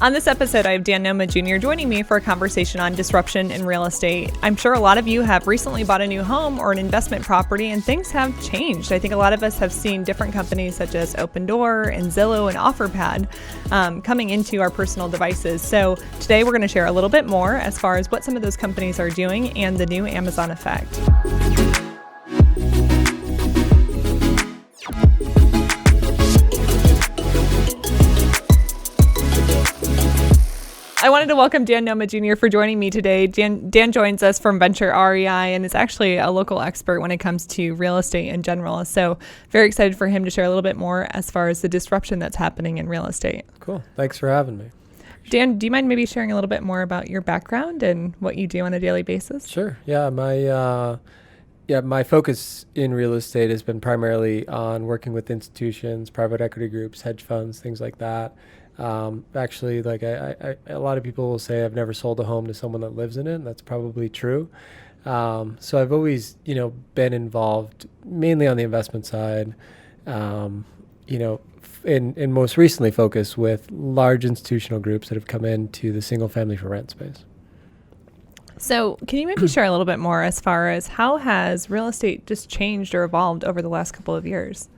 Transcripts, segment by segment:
On this episode, I have Dan Noma Jr. joining me for a conversation on disruption in real estate. I'm sure a lot of you have recently bought a new home or an investment property, and things have changed. I think a lot of us have seen different companies such as Opendoor and Zillow and OfferPad coming into our personal devices. So today we're going to share a little bit more as far as what some of those companies are doing and the new Amazon effect. I wanted to welcome Dan Noma Jr. for joining me today. Dan joins us from Venture REI and is actually a local expert when it comes to real estate in general. So very excited for him to share a little bit more as far as the disruption that's happening in real estate. Cool. Thanks for having me. Dan, do you mind maybe sharing a little bit more about your background and what you do on a daily basis? Sure. Yeah. My focus in real estate has been primarily on working with institutions, private equity groups, hedge funds, things like that. Actually, like a lot of people will say I've never sold a home to someone that lives in it. And that's probably true. So I've always, been involved mainly on the investment side, and most recently focused with large institutional groups that have come into the single family for rent space. So can you maybe share a little bit more as far as how has real estate just changed or evolved over the last couple of years?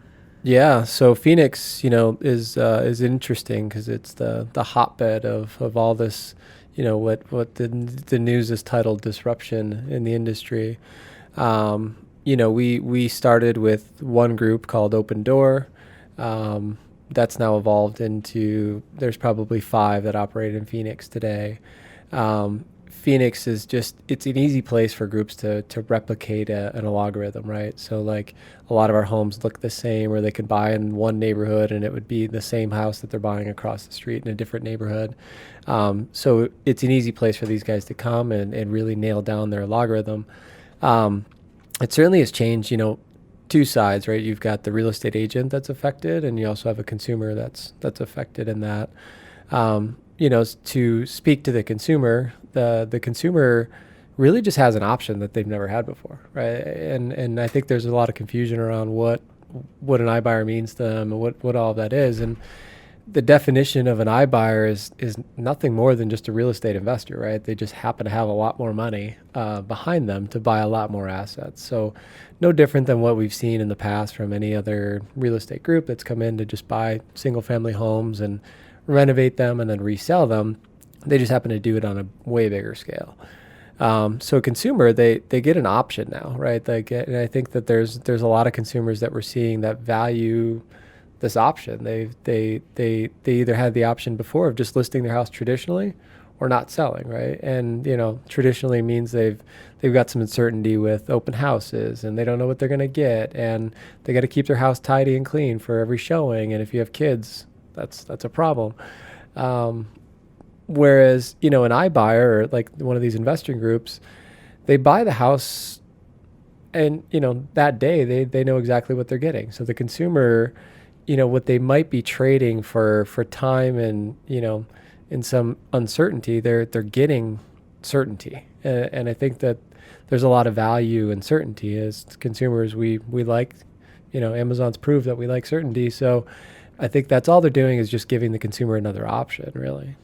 Yeah, so Phoenix, is interesting because it's the hotbed of all this, what the news is titled disruption in the industry. We started with one group called Opendoor. That's now evolved into there's probably 5 that operate in Phoenix today. Phoenix is it's an easy place for groups to replicate an algorithm, right? So like a lot of our homes look the same, or they could buy in one neighborhood and it would be the same house that they're buying across the street in a different neighborhood. So it's an easy place for these guys to come and really nail down their algorithm. It certainly has changed, 2 sides, right? You've got the real estate agent that's affected, and you also have a consumer that's affected in that. To speak to the consumer, the consumer really just has an option that they've never had before, right? And I think there's a lot of confusion around what an iBuyer means to them and what all of that is. And the definition of an iBuyer is nothing more than just a real estate investor, right? They just happen to have a lot more money behind them to buy a lot more assets. So no different than what we've seen in the past from any other real estate group that's come in to just buy single family homes and renovate them and then resell them. They just happen to do it on a way bigger scale. So consumer, they get an option now, right? And I think that there's a lot of consumers that we're seeing that value this option. They either had the option before of just listing their house traditionally or not selling, right? And traditionally means they've got some uncertainty with open houses and they don't know what they're going to get, and they got to keep their house tidy and clean for every showing. And if you have kids, that's a problem. Whereas, an iBuyer or like one of these investing groups, they buy the house and, that day they know exactly what they're getting. So the consumer, what they might be trading for time and, in some uncertainty, they're getting certainty. And I think that there's a lot of value in certainty. As consumers, we like, Amazon's proved that we like certainty. So I think that's all they're doing is just giving the consumer another option, really.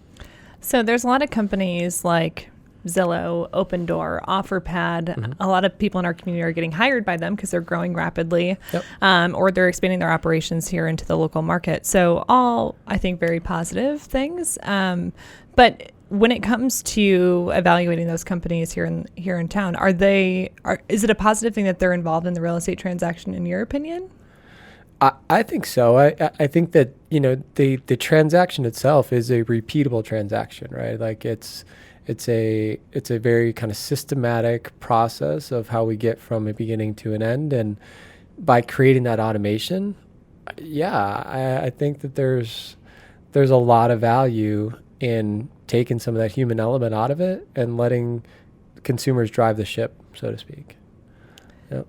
So there's a lot of companies like Zillow, Opendoor, OfferPad. Mm-hmm. A lot of people in our community are getting hired by them because they're growing rapidly, Yep. Or they're expanding their operations here into the local market. So all, I think, very positive things. But when it comes to evaluating those companies here in town, is it a positive thing that they're involved in the real estate transaction, in your opinion? I think so. I think that, the transaction itself is a repeatable transaction, right? Like it's a very kind of systematic process of how we get from a beginning to an end. And by creating that automation, I think that there's a lot of value in taking some of that human element out of it and letting consumers drive the ship, so to speak. Yep.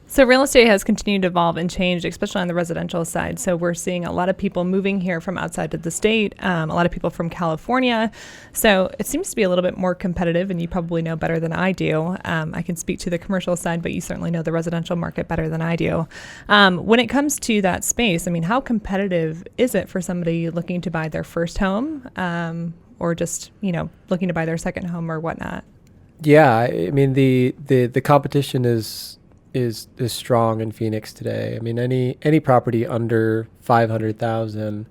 So real estate has continued to evolve and change, especially on the residential side. So we're seeing a lot of people moving here from outside of the state, a lot of people from California. So it seems to be a little bit more competitive, and you probably know better than I do. I can speak to the commercial side, but you certainly know the residential market better than I do. When it comes to that space, I mean, how competitive is it for somebody looking to buy their first home, or just, looking to buy their second home or whatnot? Yeah, I mean the competition is strong in Phoenix today. I mean any property under 500,000,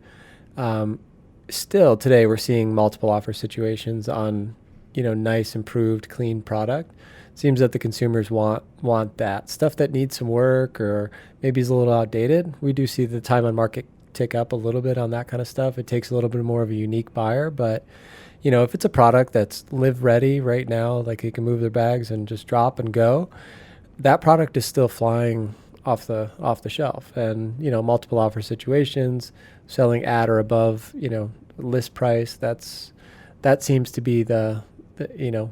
still today we're seeing multiple offer situations on nice, improved, clean product. Seems that the consumers want that stuff that needs some work or maybe is a little outdated. We do see the time on market tick up a little bit on that kind of stuff. It takes a little bit more of a unique buyer, but if it's a product that's live ready right now, like they can move their bags and just drop and go, that product is still flying off the shelf. And multiple offer situations, selling at or above list price, that seems to be the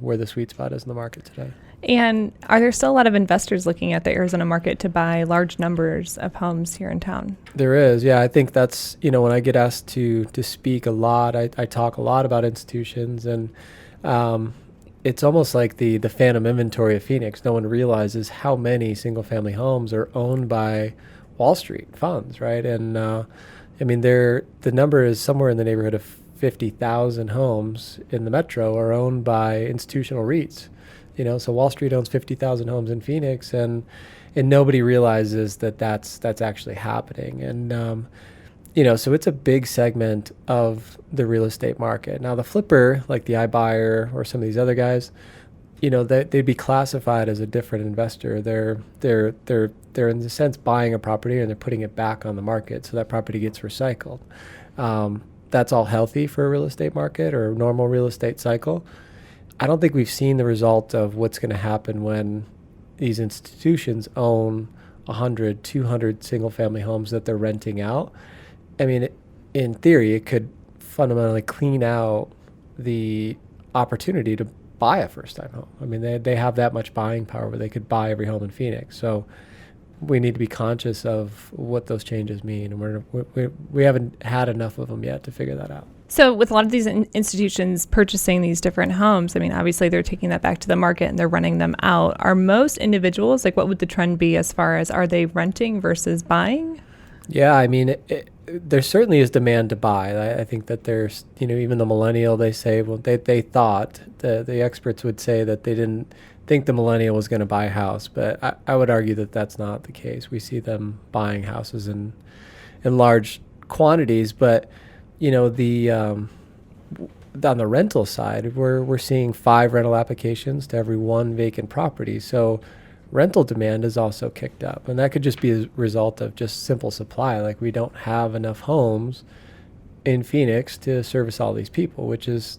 where the sweet spot is in the market today. And are there still a lot of investors looking at the Arizona market to buy large numbers of homes here in town? There is, yeah. I think that's, when I get asked to speak a lot, I talk a lot about institutions, and it's almost like the phantom inventory of Phoenix. No one realizes how many single-family homes are owned by Wall Street funds, right? And I mean, the number is somewhere in the neighborhood of 50,000 homes in the metro are owned by institutional REITs. So Wall Street owns 50,000 homes in Phoenix, and nobody realizes that that's actually happening. And so it's a big segment of the real estate market. Now the flipper, like the iBuyer or some of these other guys, they'd be classified as a different investor. They're in a sense buying a property and they're putting it back on the market, so that property gets recycled. That's all healthy for a real estate market or a normal real estate cycle. I don't think we've seen the result of what's going to happen when these institutions own 100, 200 single-family homes that they're renting out. I mean, in theory, it could fundamentally clean out the opportunity to buy a first-time home. I mean, they have that much buying power where they could buy every home in Phoenix. So we need to be conscious of what those changes mean, and we haven't had enough of them yet to figure that out. So with a lot of these institutions purchasing these different homes, I mean, obviously they're taking that back to the market and they're renting them out. Are most individuals, what would the trend be as far as, are they renting versus buying? Yeah, I mean, there certainly is demand to buy. I think that there's, even the millennial, they say, well, they thought, the experts would say that they didn't think the millennial was going to buy a house, but I would argue that that's not the case. We see them buying houses in large quantities, but on the rental side, we're seeing 5 rental applications to every 1 vacant property. So rental demand is also kicked up, and that could just be a result of just simple supply. Like, we don't have enough homes in Phoenix to service all these people, which is,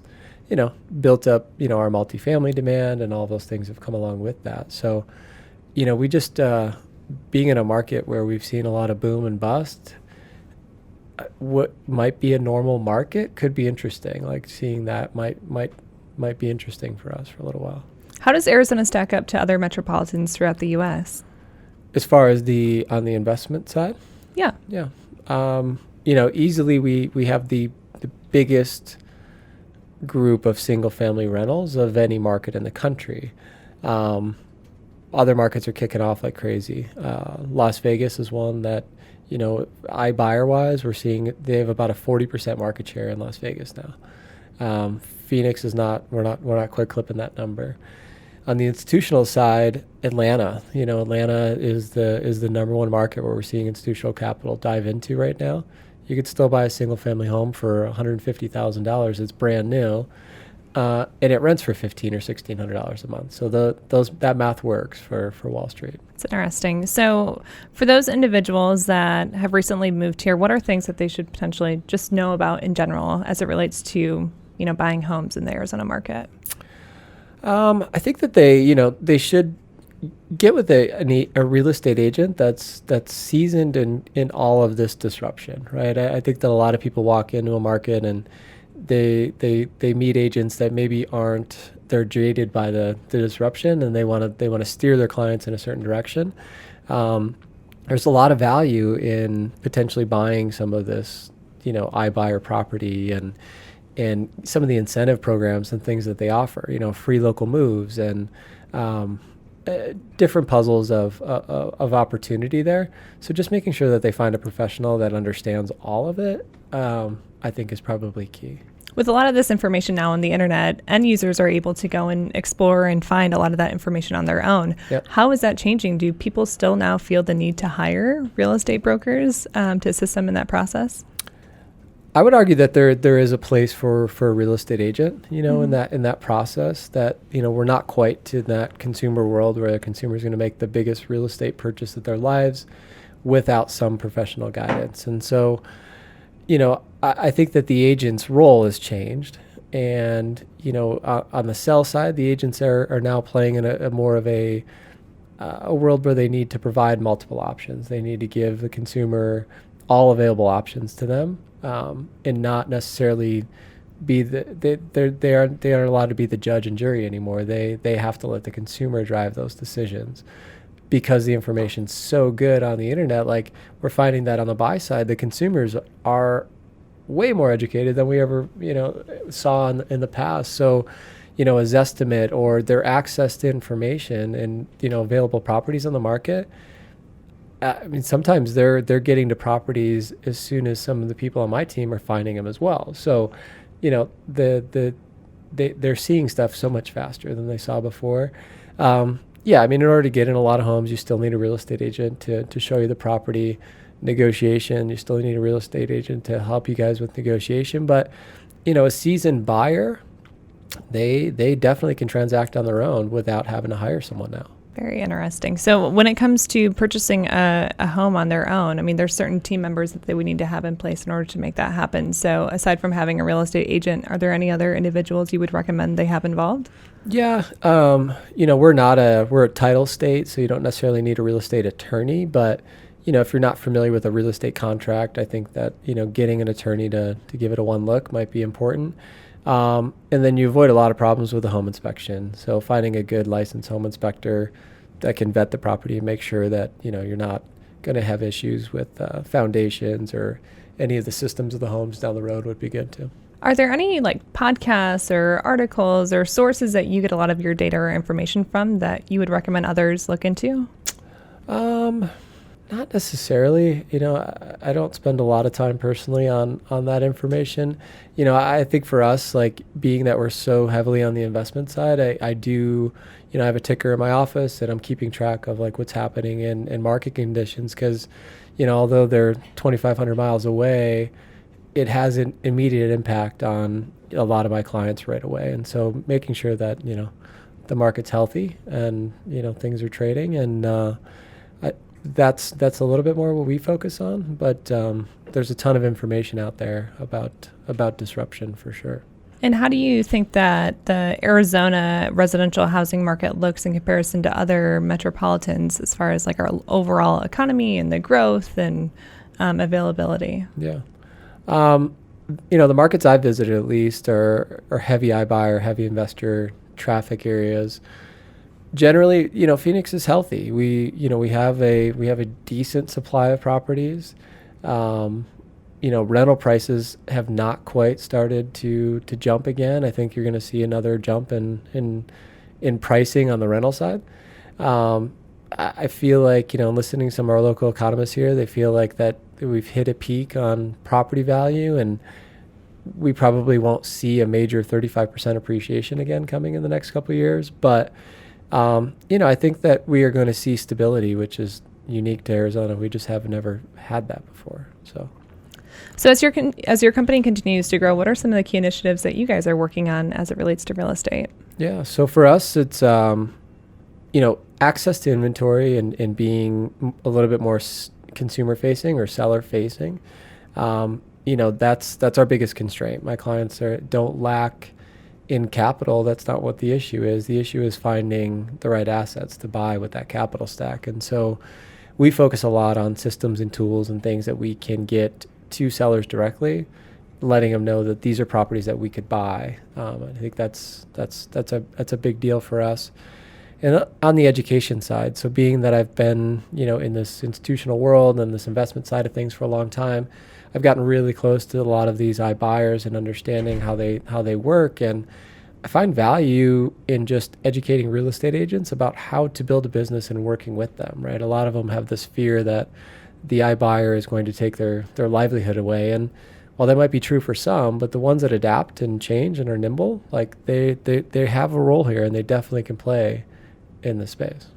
built up, our multifamily demand, and all those things have come along with that. So, we just, being in a market where we've seen a lot of boom and bust, what might be a normal market could be interesting. Like, seeing that might be interesting for us for a little while. How does Arizona stack up to other metropolitans throughout the U.S.? As far as on the investment side? Yeah. Yeah. Easily we have the biggest group of single-family rentals of any market in the country. Other markets are kicking off like crazy. Las Vegas is one that, iBuyer-wise, we're seeing they have about a 40% market share in Las Vegas now. Phoenix is not. We're not quite clipping that number. On the institutional side, Atlanta. Atlanta is the number one market where we're seeing institutional capital dive into right now. You could still buy a single-family home for $150,000. It's brand new, and it rents for $1,500 or $1,600 a month. So that math works for Wall Street. It's interesting. So for those individuals that have recently moved here, what are things that they should potentially just know about in general as it relates to buying homes in the Arizona market? I think that they should get with a real estate agent that's seasoned in all of this disruption, right? I think that a lot of people walk into a market and they meet agents that maybe they're jaded by the disruption, and they want to steer their clients in a certain direction. There's a lot of value in potentially buying some of this, iBuyer property and some of the incentive programs and things that they offer, free local moves and different puzzles of opportunity there. So just making sure that they find a professional that understands all of it, I think is probably key. With a lot of this information now on the internet, end users are able to go and explore and find a lot of that information on their own. Yep. How is that changing? Do people still now feel the need to hire real estate brokers to assist them in that process? I would argue that there is a place for a real estate agent, in that process. That we're not quite to that consumer world where the consumer is going to make the biggest real estate purchase of their lives without some professional guidance. And so, I think that the agent's role has changed, and on the sell side, the agents are now playing in a more of a world where they need to provide multiple options. They need to give the consumer all available options to them. And not necessarily be they aren't allowed to be the judge and jury anymore. They have to let the consumer drive those decisions because the information's so good on the internet. Like, we're finding that on the buy side, the consumers are way more educated than we ever saw in the past. So, a Zestimate or their access to information and available properties on the market. Sometimes they're getting to properties as soon as some of the people on my team are finding them as well. So, they're seeing stuff so much faster than they saw before. In order to get in a lot of homes, you still need a real estate agent to show you the property negotiation. You still need a real estate agent to help you guys with negotiation. But, a seasoned buyer, they definitely can transact on their own without having to hire someone now. Very interesting. So when it comes to purchasing a home on their own, there's certain team members that they would need to have in place in order to make that happen. So aside from having a real estate agent, are there any other individuals you would recommend they have involved? Yeah. We're a title state, so you don't necessarily need a real estate attorney. But, if you're not familiar with a real estate contract, I think that, getting an attorney to give it a one look might be important. And then you avoid a lot of problems with the home inspection. So finding a good licensed home inspector that can vet the property and make sure that, you're not going to have issues with foundations or any of the systems of the homes down the road would be good too. Are there any podcasts or articles or sources that you get a lot of your data or information from that you would recommend others look into? Not necessarily. I don't spend a lot of time personally on that information. I think for us, being that we're so heavily on the investment side, I do, I have a ticker in my office and I'm keeping track of what's happening in market conditions because, although they're 2,500 miles away, it has an immediate impact on a lot of my clients right away. And so making sure that, the market's healthy and, things are trading and, that's a little bit more what we focus on, but there's a ton of information out there about disruption for sure. And how do you think that the Arizona residential housing market looks in comparison to other metropolitans as far as our overall economy and the growth and availability? Yeah. The markets I've visited at least are heavy iBuyer, heavy investor traffic areas. Generally, Phoenix is healthy. We have a decent supply of properties. Rental prices have not quite started to jump again. I think you're going to see another jump in pricing on the rental side. I feel like, listening to some of our local economists here, they feel like that we've hit a peak on property value and we probably won't see a major 35% appreciation again coming in the next couple of years. But I think that we are going to see stability, which is unique to Arizona. We just have never had that before. So as your company continues to grow, what are some of the key initiatives that you guys are working on as it relates to real estate? Yeah. So for us, it's, access to inventory and being a little bit more consumer facing or seller facing. That's our biggest constraint. My clients don't lack in capital. That's not what the issue is. The issue is finding the right assets to buy with that capital stack. And so we focus a lot on systems and tools and things that we can get to sellers directly, letting them know that these are properties that we could buy. I think that's a big deal for us. And on the education side, so being that I've been, in this institutional world and this investment side of things for a long time, I've gotten really close to a lot of these iBuyers and understanding how they work. And I find value in just educating real estate agents about how to build a business and working with them, right? A lot of them have this fear that the iBuyer is going to take their livelihood away. And while that might be true for some, but the ones that adapt and change and are nimble, like they have a role here, and they definitely can play in the space.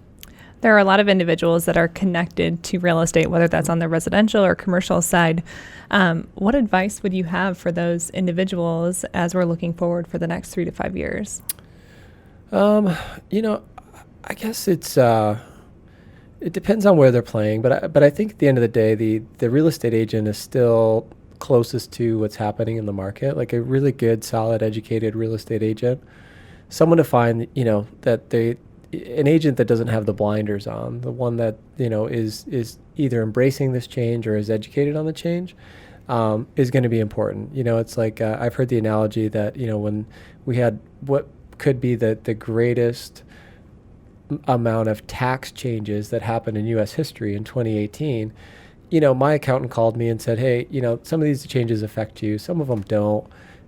There are a lot of individuals that are connected to real estate, whether that's on the residential or commercial side. What advice would you have for those individuals as we're looking forward for the next 3 to 5 years? I guess it depends on where they're playing, but I think at the end of the day, the real estate agent is still closest to what's happening in the market. Like a really good, solid, educated real estate agent, someone to find, that an agent that doesn't have the blinders on, the one that is either embracing this change or is educated on the change, is going to be important. It's like I've heard the analogy that when we had what could be the greatest amount of tax changes that happened in U.S. history in 2018. My accountant called me and said, hey, some of these changes affect you, some of them don't.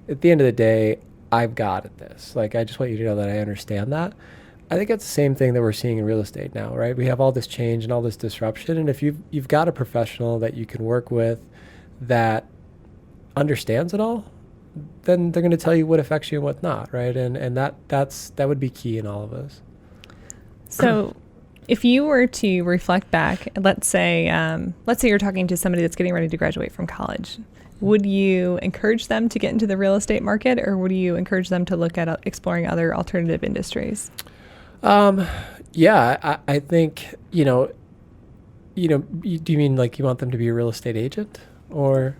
At the end of the day, I've got it this. Like, I just want you to know that I understand that. I think it's the same thing that we're seeing in real estate now, right? We have all this change and all this disruption, and if you've got a professional that you can work with that understands it all, then they're going to tell you what affects you and what not, right? And that would be key in all of this. So, if you were to reflect back, let's say you're talking to somebody that's getting ready to graduate from college, would you encourage them to get into the real estate market, or would you encourage them to look at exploring other alternative industries? Yeah, I think, do you mean like you want them to be a real estate agent? Or,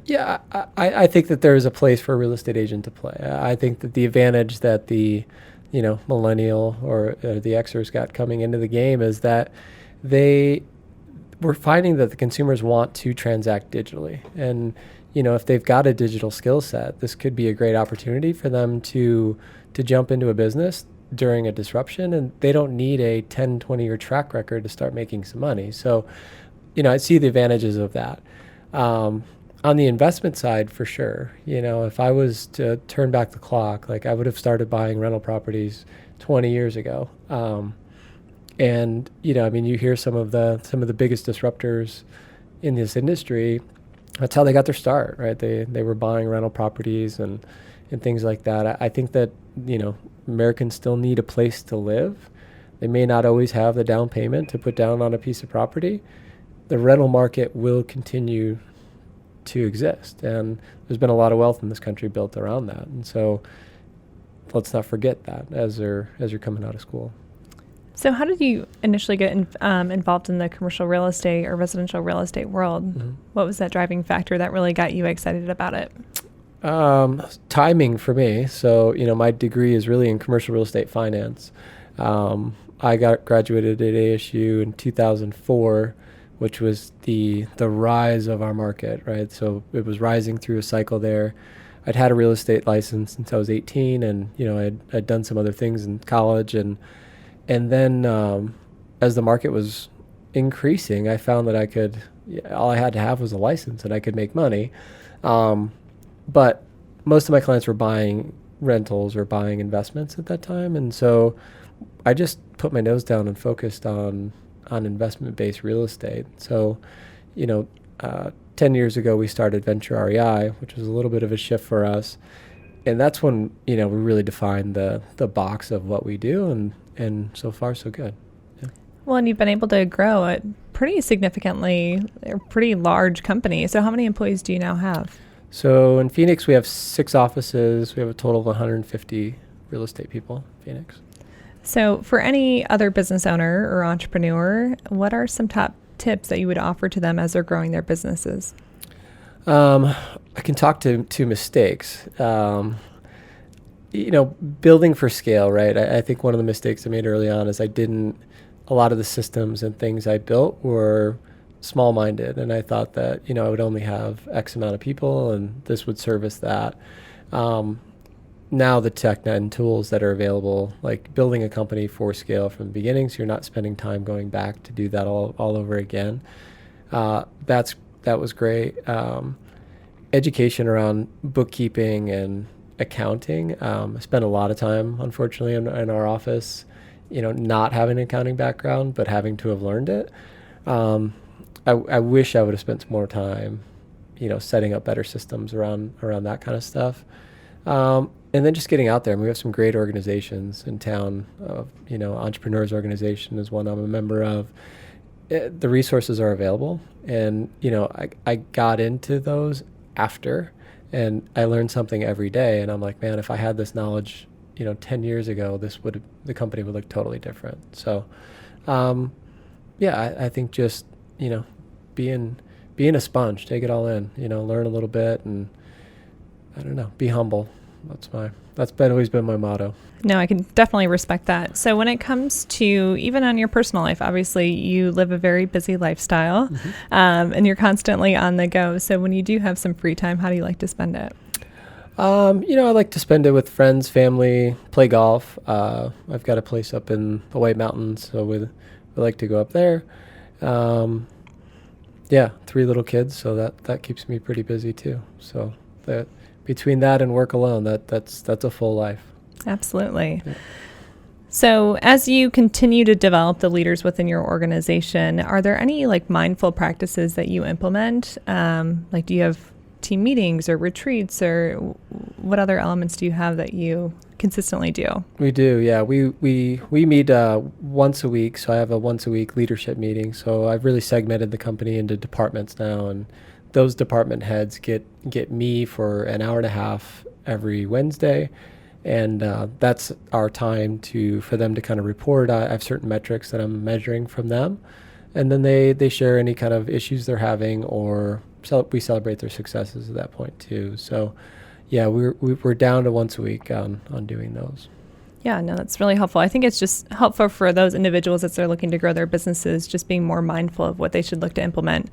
yeah, I think that there is a place for a real estate agent to play. I think that the advantage that the, millennial or the Xers got coming into the game is that we're finding that the consumers want to transact digitally. And, if they've got a digital skill set, this could be a great opportunity for them to jump into a business during a disruption, and they don't need a 10, 20-year track record to start making some money. So, I see the advantages of that. On the investment side, for sure, if I was to turn back the clock, like I would have started buying rental properties 20 years ago. And, you hear some of the biggest disruptors in this industry, that's how they got their start, right? They were buying rental properties and things like that. I think that, Americans still need a place to live. They may not always have the down payment to put down on a piece of property. The rental market will continue to exist, and there's been a lot of wealth in this country built around that. And so let's not forget that as you're coming out of school. So how did you initially get involved in the commercial real estate or residential real estate world? Mm-hmm. What was that driving factor that really got you excited about it? Timing for me. So, my degree is really in commercial real estate finance. I graduated at ASU in 2004, which was the rise of our market, right? So it was rising through a cycle there. I'd had a real estate license since I was 18, and, I'd done some other things in college. And then as the market was increasing, I found that all I had to have was a license and I could make money. But most of my clients were buying rentals or buying investments at that time. And so I just put my nose down and focused on investment-based real estate. So, 10 years ago, we started Venture REI, which was a little bit of a shift for us. And that's when, we really defined the box of what we do. And so far, so good. Yeah. Well, and you've been able to grow it pretty significantly, a pretty large company. So how many employees do you now have? So in Phoenix, we have 6 offices. We have a total of 150 real estate people in Phoenix. So for any other business owner or entrepreneur, what are some top tips that you would offer to them as they're growing their businesses? I can talk to mistakes. Building for scale, right? I think one of the mistakes I made early on is a lot of the systems and things I built were small-minded, and I thought that I would only have X amount of people and this would service that. now the tech and tools that are available, like building a company for scale from the beginning, so you're not spending time going back to do that all over again. That was great. Education around bookkeeping and accounting. I spent a lot of time, unfortunately, in our office, not having an accounting background, but having to have learned it. I wish I would have spent some more time, setting up better systems around that kind of stuff. And then just getting out there. And we have some great organizations in town. Entrepreneurs Organization is one I'm a member of. The resources are available. And, I got into those after, and I learned something every day. And I'm like, man, if I had this knowledge, 10 years ago, the company would look totally different. So, I think just, being a sponge, take it all in, learn a little bit, and I don't know, be humble. That's always been my motto. No, I can definitely respect that. So when it comes to even on your personal life, obviously you live a very busy lifestyle, and you're constantly on the go. So when you do have some free time, how do you like to spend it? I like to spend it with friends, family, play golf. I've got a place up in the White Mountains, so we like to go up there. 3 little kids, so that keeps me pretty busy too. So between that and work alone, that's a full life. Absolutely. Yeah. So as you continue to develop the leaders within your organization, are there any mindful practices that you implement? Do you have team meetings or retreats, or what other elements do you have that you consistently do? We do, yeah. We meet once a week, so I have a once a week leadership meeting. So I've really segmented the company into departments now, and those department heads get me for an hour and a half every Wednesday, and that's our time for them to kind of report. I have certain metrics that I'm measuring from them, and then they share any kind of issues they're having, or we celebrate their successes at that point too. So yeah, we're down to once a week on doing those. Yeah, no, that's really helpful. I think it's just helpful for those individuals as they're looking to grow their businesses, just being more mindful of what they should look to implement.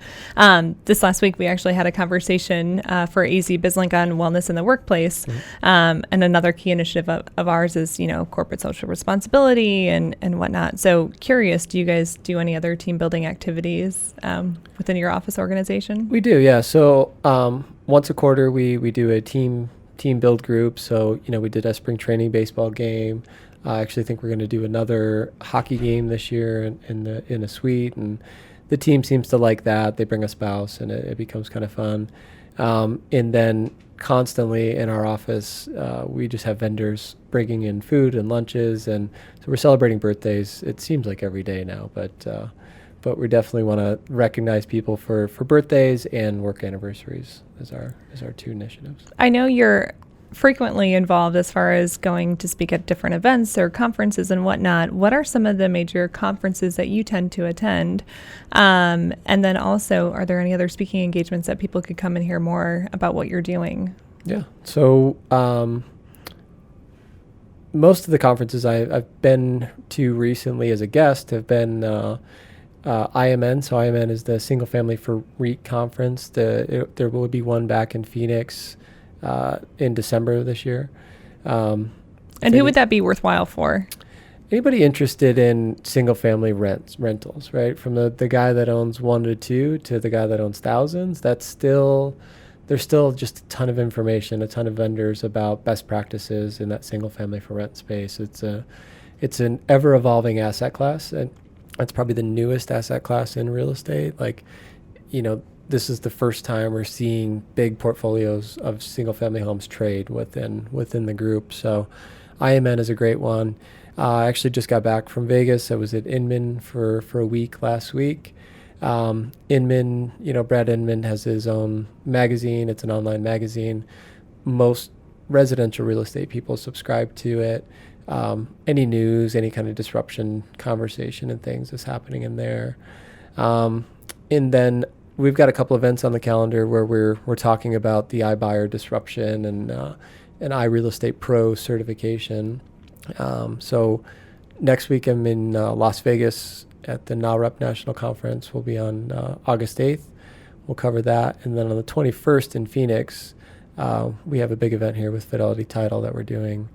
This last week, we actually had a conversation for AZ BizLink on wellness in the workplace. And another key initiative of ours is, corporate social responsibility and whatnot. So curious, do you guys do any other team building activities within your office organization? We do, yeah. So once a quarter, we do a team build group. So, we did a spring training baseball game. I actually think we're going to do another hockey game this year in a suite, and the team seems to like that. They bring a spouse, and it becomes kind of fun. And then constantly in our office, we just have vendors bringing in food and lunches, and so we're celebrating birthdays. It seems like every day now, but we definitely want to recognize people for birthdays and work anniversaries as our 2 initiatives. I know you're frequently involved as far as going to speak at different events or conferences and whatnot. What are some of the major conferences that you tend to attend? And then also, are there any other speaking engagements that people could come and hear more about what you're doing? Yeah. So most of the conferences I've been to recently as a guest have been IMN. So IMN is the Single Family for REIT conference. There will be one back in Phoenix in December of this year. And who would that be worthwhile for? Anybody interested in single family rentals, right? From the guy that owns 1 to 2 to the guy that owns thousands. There's still just a ton of information, a ton of vendors about best practices in that single family for rent space. It's an ever evolving asset class, and that's probably the newest asset class in real estate. This is the first time we're seeing big portfolios of single family homes trade within the group. So IMN is a great one. I actually just got back from Vegas. I was at Inman for a week last week. Inman, Brad Inman has his own magazine. It's an online magazine. Most residential real estate people subscribe to it. Any news, any kind of disruption conversation and things is happening in there. And then we've got a couple events on the calendar where we're talking about the iBuyer disruption and an iReal Estate Pro certification. So next week I'm in Las Vegas at the NAREP National Conference. We'll be on August 8th. We'll cover that. And then on the 21st in Phoenix, We have a big event here with Fidelity Title that we're doing,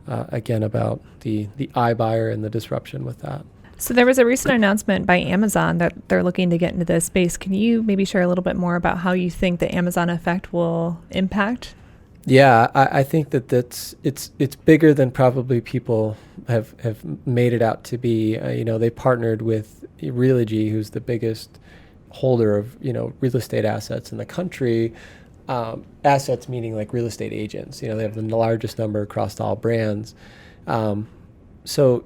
again, about the iBuyer and the disruption with that. So there was a recent announcement by Amazon that they're looking to get into this space. Can you maybe share a little bit more about how you think the Amazon effect will impact? Yeah, I think that it's bigger than probably people have made it out to be. They partnered with Realogy, who's the biggest holder of real estate assets in the country. Assets meaning like real estate agents. They have the largest number across all brands. So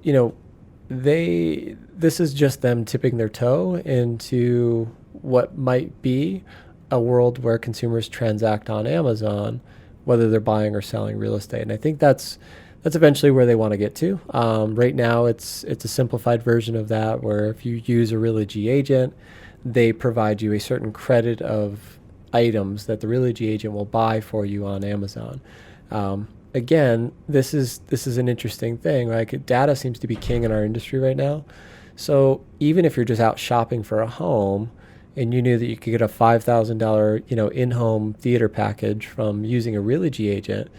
this is just them tipping their toe into what might be a world where consumers transact on Amazon, whether they're buying or selling real estate. And I think that's eventually where they want to get to. Right now, it's a simplified version of that, where if you use a Realogy agent, they provide you a certain credit of items that the Realogy agent will buy for you on Amazon. Again, this is an interesting thing, right? Data seems to be king in our industry right now. So even if you're just out shopping for a home and you knew that you could get a $5,000, in-home theater package from using a Realogy agent,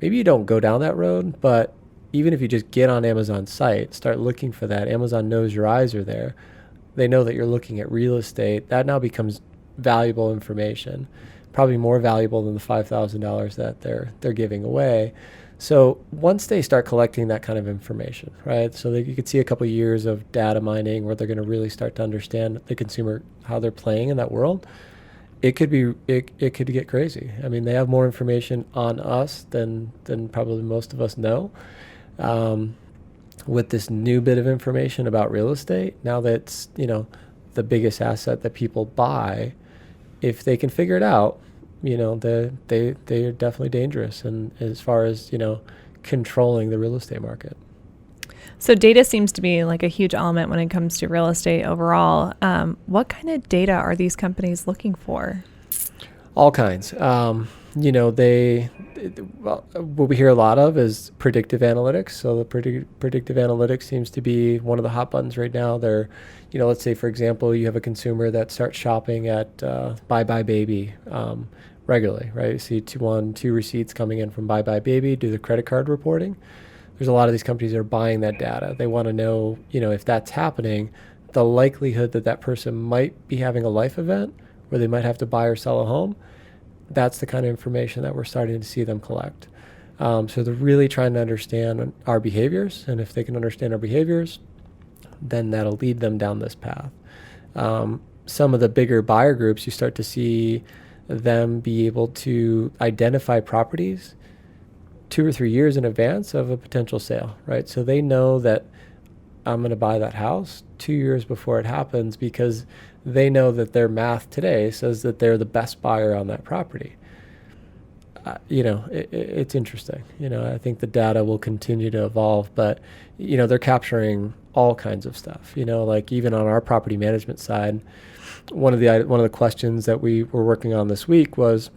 maybe you don't go down that road, but even if you just get on Amazon's site, start looking for that, Amazon knows your eyes are there. They know that you're looking at real estate. That now becomes valuable information, probably more valuable than the $5,000 that they're giving away. So once they start collecting that kind of information, right? So you could see a couple of years of data mining where they're going to really start to understand the consumer, how they're playing in that world. It could get crazy. I mean, they have more information on us than probably most of us know. With this new bit of information about real estate, now that's the biggest asset that people buy, if they can figure it out, they are definitely dangerous. And as far as controlling the real estate market. So data seems to be like a huge element when it comes to real estate overall. What kind of data are these companies looking for? All kinds. What we hear a lot of is predictive analytics. So the predictive analytics seems to be one of the hot buttons right now. They're, let's say, for example, you have a consumer that starts shopping at Buy Buy Baby regularly, right? You see two receipts coming in from Buy Buy Baby, do the credit card reporting. There's a lot of these companies that are buying that data. They want to know, if that's happening, the likelihood that person might be having a life event where they might have to buy or sell a home. That's the kind of information that we're starting to see them collect. So they're really trying to understand our behaviors, and if they can understand our behaviors, then that'll lead them down this path. Some of the bigger buyer groups, you start to see them be able to identify properties 2 or 3 years in advance of a potential sale, right? So they know that I'm going to buy that house 2 years before it happens because they know that their math today says that they're the best buyer on that property. It's interesting. I think the data will continue to evolve, but, they're capturing all kinds of stuff, like even on our property management side. One of the questions that we were working on this week was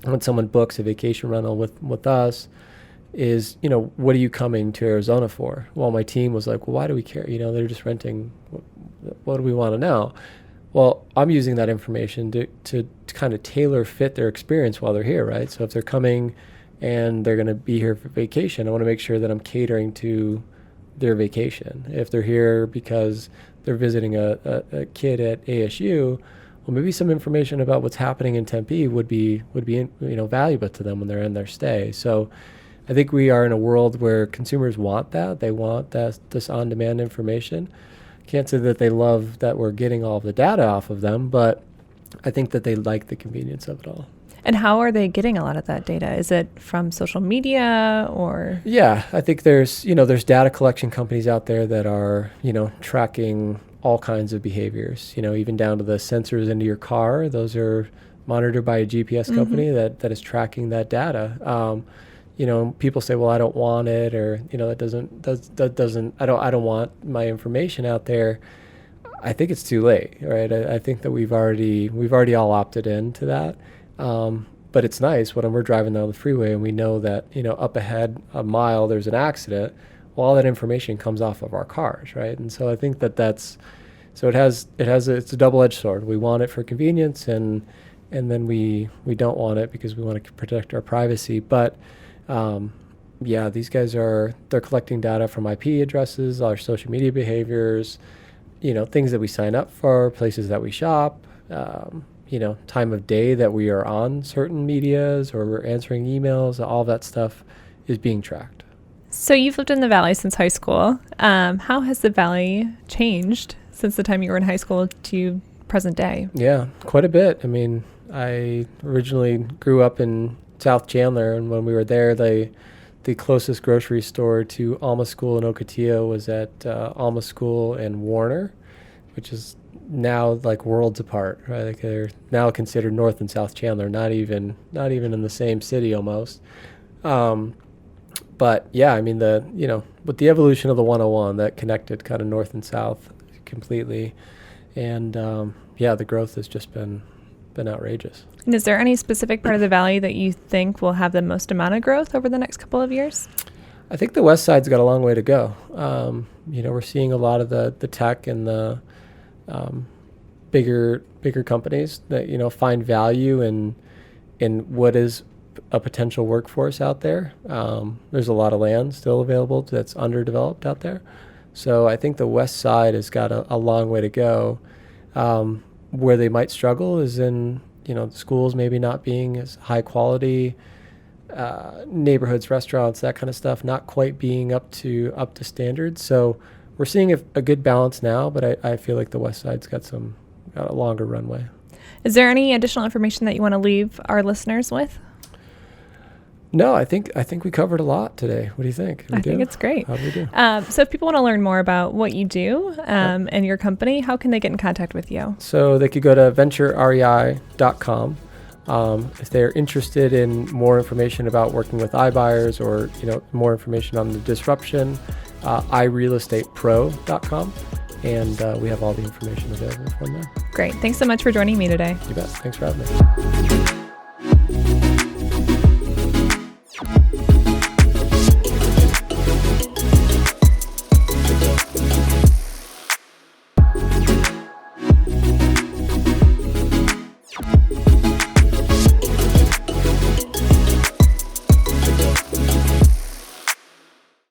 when someone books a vacation rental with us is, what are you coming to Arizona for? Well, my team was like, well, why do we care? They're just renting. What do we want to know? Well, I'm using that information to kind of tailor fit their experience while they're here, right? So if they're coming and they're going to be here for vacation, I want to make sure that I'm catering to their vacation. If they're here because they're visiting a kid at ASU, well, maybe some information about what's happening in Tempe would be valuable to them when they're in their stay. So I think we are in a world where consumers want that. They want this on-demand information. Can't say that they love that we're getting all of the data off of them, but I think that they like the convenience of it all. And how are they getting a lot of that data? Is it from social media or? Yeah, I think there's data collection companies out there that are, tracking all kinds of behaviors, even down to the sensors into your car. Those are monitored by a GPS company that is tracking that data. People say, well, I don't want it, or, I don't want my information out there. I think it's too late, right? I think that we've already all opted into that. But it's nice when we're driving down the freeway and we know that, up ahead a mile, there's an accident. Well, all that information comes off of our cars, right? And so I think it's a double-edged sword. We want it for convenience, and and then we don't want it because we want to protect our privacy. But yeah, these guys they're collecting data from IP addresses, our social media behaviors, things that we sign up for, places that we shop, time of day that we are on certain medias or we're answering emails. All that stuff is being tracked. So you've lived in the Valley since high school. How has the Valley changed since the time you were in high school to present day? Yeah, quite a bit. I mean, I originally grew up in South Chandler, and when we were there, the closest grocery store to Alma School in Ocotillo was at Alma School and Warner, which is now like worlds apart, right? Like they're now considered North and South Chandler, not even in the same city almost. But yeah, I mean with the evolution of the 101 that connected kind of North and South completely, and the growth has just been outrageous. And is there any specific part of the Valley that you think will have the most amount of growth over the next couple of years? I think the West Side's got a long way to go. We're seeing a lot of the tech and the bigger companies that find value in what is a potential workforce out there. There's a lot of land still available that's underdeveloped out there. So I think the West Side has got a long way to go. Where they might struggle is in schools maybe not being as high quality, neighborhoods, restaurants, that kind of stuff not quite being up to standards. So we're seeing a good balance now, but I feel like the West Side's got a longer runway. Is there any additional information that you want to leave our listeners with? No, I think we covered a lot today. What do you think? I think it's great. How do we do? So if people want to learn more about what you do and your company, how can they get in contact with you? So they could go to venturerei.com. If they're interested in more information about working with iBuyers or more information on the disruption, irealestatepro.com, and we have all the information available from there. Great. Thanks so much for joining me today. You bet. Thanks for having me.